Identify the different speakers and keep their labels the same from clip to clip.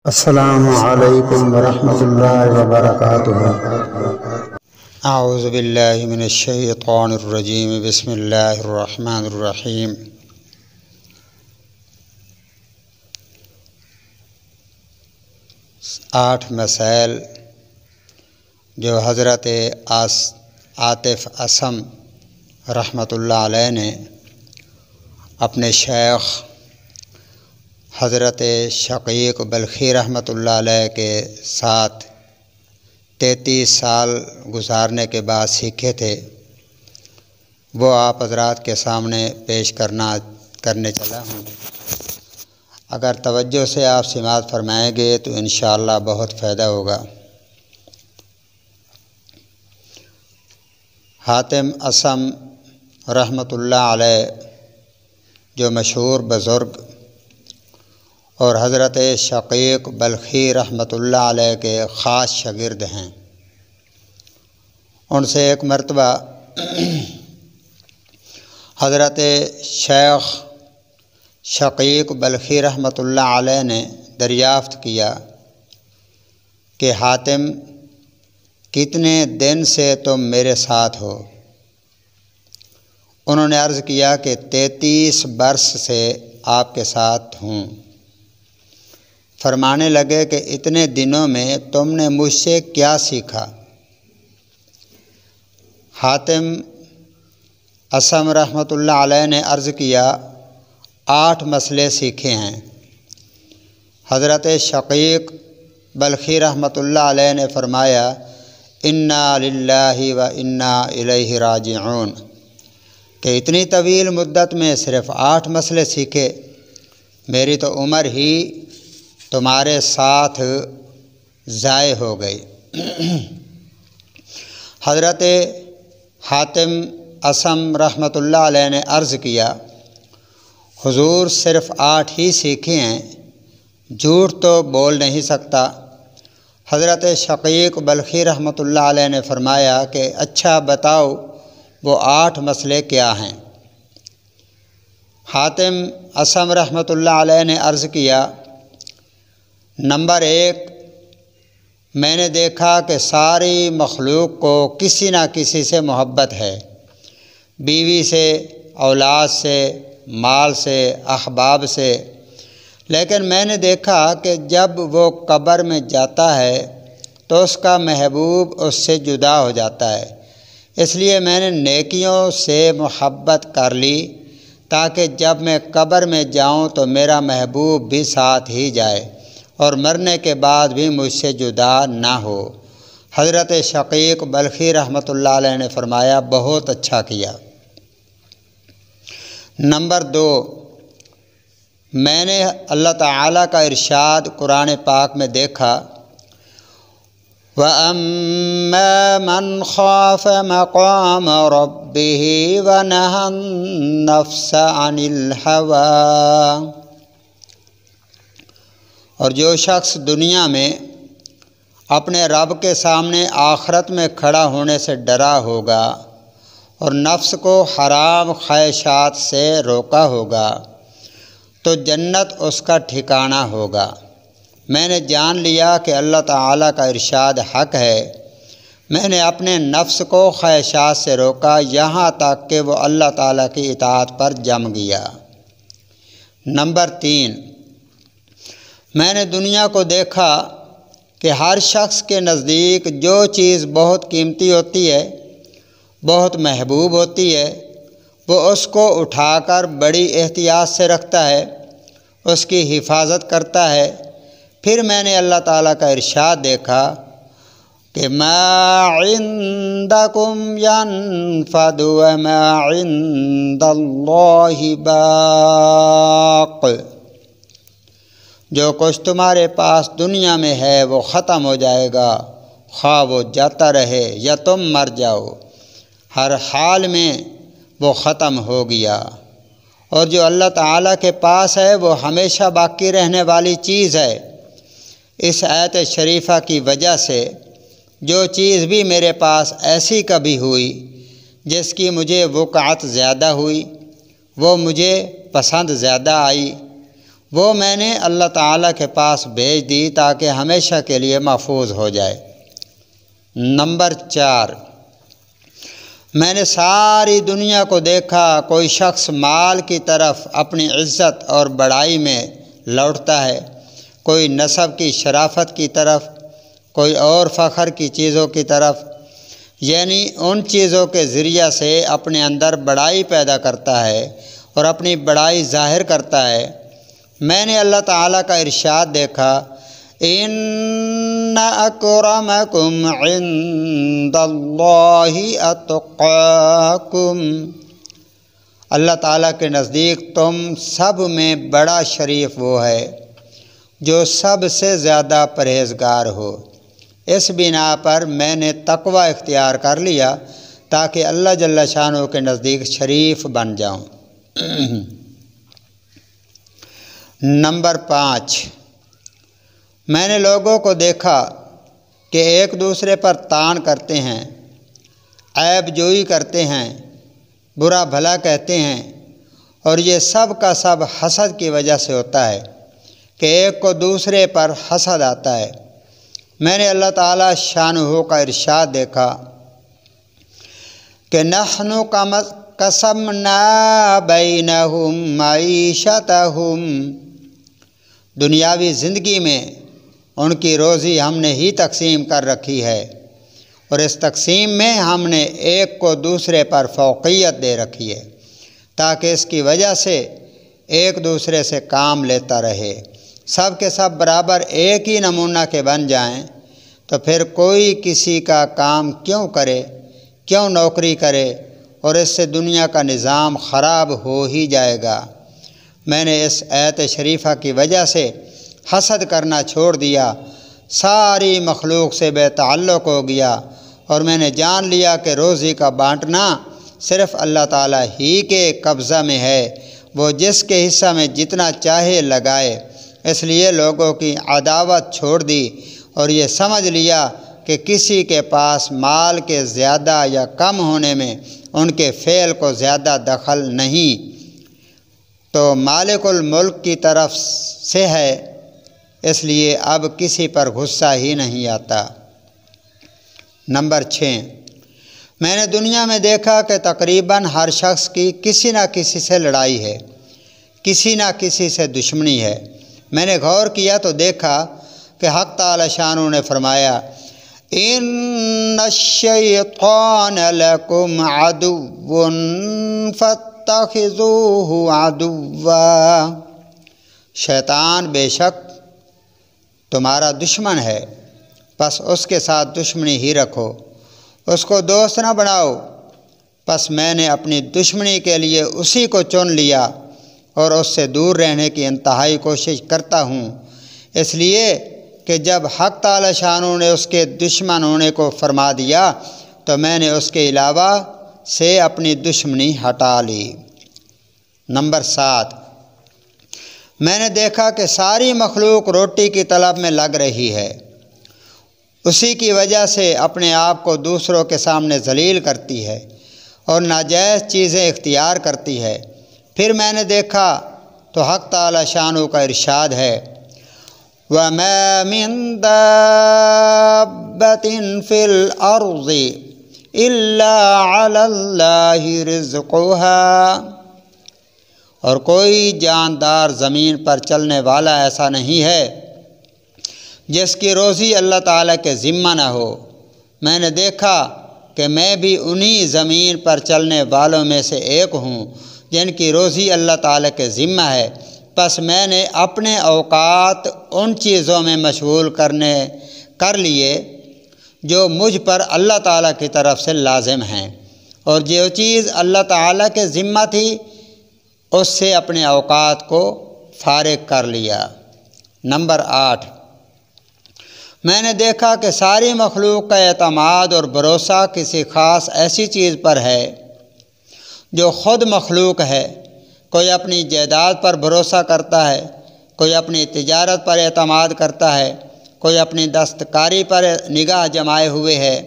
Speaker 1: السلام علیکم ورحمۃ اللہ وبرکاتہ۔
Speaker 2: اعوذ باللہ من الشیطان الرجیم، بسم اللہ الرحمن الرحیم۔ آٹھ مسائل جو حضرت عاطف اصم رحمۃ اللہ علیہ نے اپنے شیخ حضرت شقیق بلخی رحمۃ اللہ علیہ کے ساتھ 33 سال گزارنے کے بعد سیکھے تھے، وہ آپ حضرات کے سامنے پیش کرنے چلا ہوں۔ اگر توجہ سے آپ سماعت فرمائیں گے تو انشاءاللہ بہت فائدہ ہوگا۔ حاتم اصم رحمۃ اللہ علیہ جو مشہور بزرگ اور حضرت شقیق بلخی رحمۃ اللہ علیہ کے خاص شاگرد ہیں، ان سے ایک مرتبہ حضرت شیخ شقیق بلخی رحمۃ اللہ علیہ نے دریافت کیا کہ حاتم، کتنے دن سے تم میرے ساتھ ہو؟ انہوں نے عرض کیا کہ 33 برس سے آپ کے ساتھ ہوں۔ فرمانے لگے کہ اتنے دنوں میں تم نے مجھ سے کیا سیکھا؟ حاتم اصم رحمۃ اللہ علیہ نے عرض کیا 8 مسئلے سیکھے ہیں۔ حضرت شقیق بلخی رحمۃ اللہ علیہ نے فرمایا انا للہ و انا الیہ راجعون، کہ اتنی طویل مدت میں صرف 8 مسئلے سیکھے، میری تو عمر ہی تمہارے ساتھ ضائع ہو گئی۔ حضرت حاتم اصم رحمۃ اللہ علیہ نے عرض کیا حضور صرف 8 ہی سیکھے ہیں، جھوٹ تو بول نہیں سکتا۔ حضرت شقیق بلخی رحمۃ اللہ علیہ نے فرمایا کہ اچھا بتاؤ وہ 8 مسئلے کیا ہیں؟ حاتم اصم رحمۃ اللہ علیہ نے عرض کیا نمبر 1، میں نے دیکھا کہ ساری مخلوق کو کسی نہ کسی سے محبت ہے، بیوی سے، اولاد سے، مال سے، احباب سے، لیکن میں نے دیکھا کہ جب وہ قبر میں جاتا ہے تو اس کا محبوب اس سے جدا ہو جاتا ہے، اس لیے میں نے نیکیوں سے محبت کر لی تاکہ جب میں قبر میں جاؤں تو میرا محبوب بھی ساتھ ہی جائے اور مرنے کے بعد بھی مجھ سے جدا نہ ہو۔ حضرت شقیق بلخی رحمۃ اللہ علیہ نے فرمایا بہت اچھا کیا۔ نمبر 2، میں نے اللہ تعالیٰ کا ارشاد قرآن پاک میں دیکھا وَأَمَّا مَنْ خَافَ مَقَامَ رَبِّهِ وَنَهَى النَّفْسَ عَنِ الْهَوَىٰ، اور جو شخص دنیا میں اپنے رب کے سامنے آخرت میں کھڑا ہونے سے ڈرا ہوگا اور نفس کو حرام خواہشات سے روکا ہوگا تو جنت اس کا ٹھکانہ ہوگا۔ میں نے جان لیا کہ اللہ تعالیٰ کا ارشاد حق ہے، میں نے اپنے نفس کو خواہشات سے روکا یہاں تک کہ وہ اللہ تعالیٰ کی اطاعت پر جم گیا۔ نمبر 3، میں نے دنیا کو دیکھا کہ ہر شخص کے نزدیک جو چیز بہت قیمتی ہوتی ہے، بہت محبوب ہوتی ہے، وہ اس کو اٹھا کر بڑی احتیاط سے رکھتا ہے، اس کی حفاظت کرتا ہے۔ پھر میں نے اللہ تعالیٰ کا ارشاد دیکھا کہ ما عندکم ینفد وما عند اللہ باق، جو کچھ تمہارے پاس دنیا میں ہے وہ ختم ہو جائے گا، خواہ وہ جاتا رہے یا تم مر جاؤ، ہر حال میں وہ ختم ہو گیا، اور جو اللہ تعالیٰ کے پاس ہے وہ ہمیشہ باقی رہنے والی چیز ہے۔ اس آیت شریفہ کی وجہ سے جو چیز بھی میرے پاس ایسی کبھی ہوئی جس کی مجھے وقعت زیادہ ہوئی، وہ مجھے پسند زیادہ آئی، وہ میں نے اللہ تعالیٰ کے پاس بھیج دی تاکہ ہمیشہ کے لیے محفوظ ہو جائے۔ نمبر 4، میں نے ساری دنیا کو دیکھا، کوئی شخص مال کی طرف اپنی عزت اور بڑائی میں لوٹتا ہے، کوئی نسب کی شرافت کی طرف، کوئی اور فخر کی چیزوں کی طرف، یعنی ان چیزوں کے ذریعہ سے اپنے اندر بڑائی پیدا کرتا ہے اور اپنی بڑائی ظاہر کرتا ہے۔ میں نے اللہ تعالیٰ کا ارشاد دیکھا، ان اکرمکم عند اللہ اتقاکم، اللہ تعالیٰ کے نزدیک تم سب میں بڑا شریف وہ ہے جو سب سے زیادہ پرہیزگار ہو۔ اس بنا پر میں نے تقوی اختیار کر لیا تاکہ اللہ جل شانہ کے نزدیک شریف بن جاؤں۔ نمبر 5، میں نے لوگوں کو دیکھا کہ ایک دوسرے پر طعن کرتے ہیں، عیب جوئی کرتے ہیں، برا بھلا کہتے ہیں، اور یہ سب کا سب حسد کی وجہ سے ہوتا ہے کہ ایک کو دوسرے پر حسد آتا ہے۔ میں نے اللہ تعالیٰ شانہ کا ارشاد دیکھا کہ نحن قسمنا بینہم معیشتہم، دنیاوی زندگی میں ان کی روزی ہم نے ہی تقسیم کر رکھی ہے، اور اس تقسیم میں ہم نے ایک کو دوسرے پر فوقیت دے رکھی ہے تاکہ اس کی وجہ سے ایک دوسرے سے کام لیتا رہے، سب کے سب برابر ایک ہی نمونہ کے بن جائیں، تو پھر کوئی کسی کا کام کیوں کرے، کیوں نوکری کرے، اور اس سے دنیا کا نظام خراب ہو ہی جائے گا۔ میں نے اس آیت شریفہ کی وجہ سے حسد کرنا چھوڑ دیا، ساری مخلوق سے بے تعلق ہو گیا، اور میں نے جان لیا کہ روزی کا بانٹنا صرف اللہ تعالیٰ ہی کے قبضہ میں ہے، وہ جس کے حصہ میں جتنا چاہے لگائے۔ اس لیے لوگوں کی عداوت چھوڑ دی اور یہ سمجھ لیا کہ کسی کے پاس مال کے زیادہ یا کم ہونے میں ان کے فعل کو زیادہ دخل نہیں، تو مالک الملک کی طرف سے ہے، اس لیے اب کسی پر غصہ ہی نہیں آتا۔ نمبر 6، میں نے دنیا میں دیکھا کہ تقریباً ہر شخص کی کسی نہ کسی سے لڑائی ہے، کسی نہ کسی سے دشمنی ہے۔ میں نے غور کیا تو دیکھا کہ حق تعالی شانہ نے فرمایا، ان الشیطان لکم عدو فاتخذوہ عدوا، شیطان بے شک تمہارا دشمن ہے، پس اس کے ساتھ دشمنی ہی رکھو، اس کو دوست نہ بناؤ۔ پس میں نے اپنی دشمنی کے لیے اسی کو چن لیا اور اس سے دور رہنے کی انتہائی کوشش کرتا ہوں، اس لیے کہ جب حق تعالی شانہ نے اس کے دشمن ہونے کو فرما دیا تو میں نے اس کے علاوہ سے اپنی دشمنی ہٹا لی۔ نمبر 7، میں نے دیکھا کہ ساری مخلوق روٹی کی طلب میں لگ رہی ہے، اسی کی وجہ سے اپنے آپ کو دوسروں کے سامنے ذلیل کرتی ہے اور ناجائز چیزیں اختیار کرتی ہے۔ پھر میں نے دیکھا تو حق تعالی شانہ کا ارشاد ہے، وَمَا مِن دَابَّةٍ فِي الْأَرْضِ إِلَّا عَلَى اللَّهِ رِزْقُهَا، اور کوئی جاندار زمین پر چلنے والا ایسا نہیں ہے جس کی روزی اللہ تعالیٰ کے ذمہ نہ ہو۔ میں نے دیکھا کہ میں بھی انہی زمین پر چلنے والوں میں سے ایک ہوں جن کی روزی اللہ تعالیٰ کے ذمہ ہے، پس میں نے اپنے اوقات ان چیزوں میں مشغول کر لیے جو مجھ پر اللہ تعالیٰ کی طرف سے لازم ہیں، اور جو چیز اللہ تعالیٰ کے ذمہ تھی اس سے اپنے اوقات کو فارغ کر لیا۔ نمبر 8، میں نے دیکھا کہ ساری مخلوق کا اعتماد اور بھروسہ کسی خاص ایسی چیز پر ہے جو خود مخلوق ہے۔ کوئی اپنی جائیداد پر بھروسہ کرتا ہے، کوئی اپنی تجارت پر اعتماد کرتا ہے، کوئی اپنی دستکاری پر نگاہ جمائے ہوئے ہے،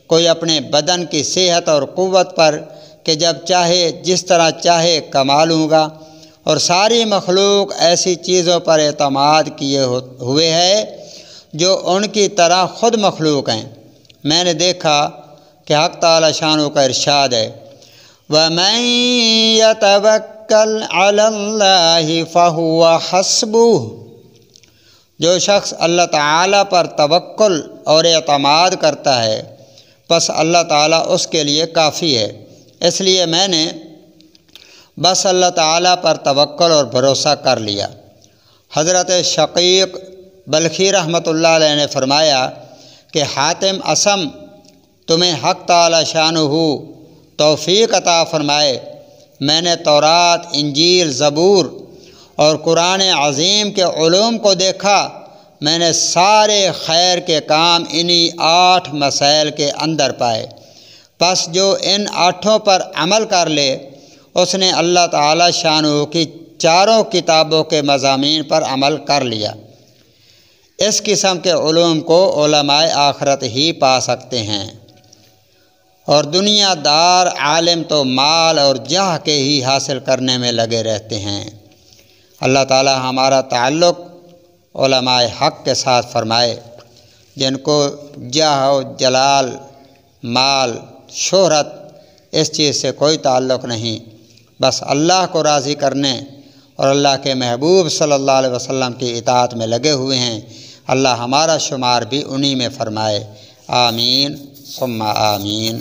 Speaker 2: کوئی اپنے بدن کی صحت اور قوت پر کہ جب چاہے جس طرح چاہے کما لوں گا، اور ساری مخلوق ایسی چیزوں پر اعتماد کیے ہوئے ہے جو ان کی طرح خود مخلوق ہیں۔ میں نے دیکھا کہ حق تعالی شانہ کا ارشاد ہے وَمَن يَتَوَكَّلْ عَلَى اللَّهِ فَهُوَ حَسْبُهُ، جو شخص اللہ تعالیٰ پر توکل اور اعتماد کرتا ہے بس اللہ تعالیٰ اس کے لیے کافی ہے۔ اس لیے میں نے بس اللہ تعالیٰ پر توکل اور بھروسہ کر لیا۔ حضرت شقیق بلخی رحمۃ اللہ علیہ نے فرمایا کہ حاتم اصم تمہیں حق تعالی شانہ توفیق عطا فرمائے، میں نے تورات، انجیل، زبور اور قرآن عظیم کے علوم کو دیکھا، میں نے سارے خیر کے کام انہی 8 مسائل کے اندر پائے، پس جو ان 8 پر عمل کر لے اس نے اللہ تعالی شانہ کی 4 کتابوں کے مضامین پر عمل کر لیا۔ اس قسم کے علوم کو علماء آخرت ہی پا سکتے ہیں، اور دنیا دار عالم تو مال اور جاہ کے ہی حاصل کرنے میں لگے رہتے ہیں۔ اللہ تعالی ہمارا تعلق علماء حق کے ساتھ فرمائے جن کو جاہ و جلال، مال، شہرت اس چیز سے کوئی تعلق نہیں، بس اللہ کو راضی کرنے اور اللہ کے محبوب صلی اللہ علیہ وسلم کی اطاعت میں لگے ہوئے ہیں۔ اللہ ہمارا شمار بھی انہی میں فرمائے، آمین ثم آمین۔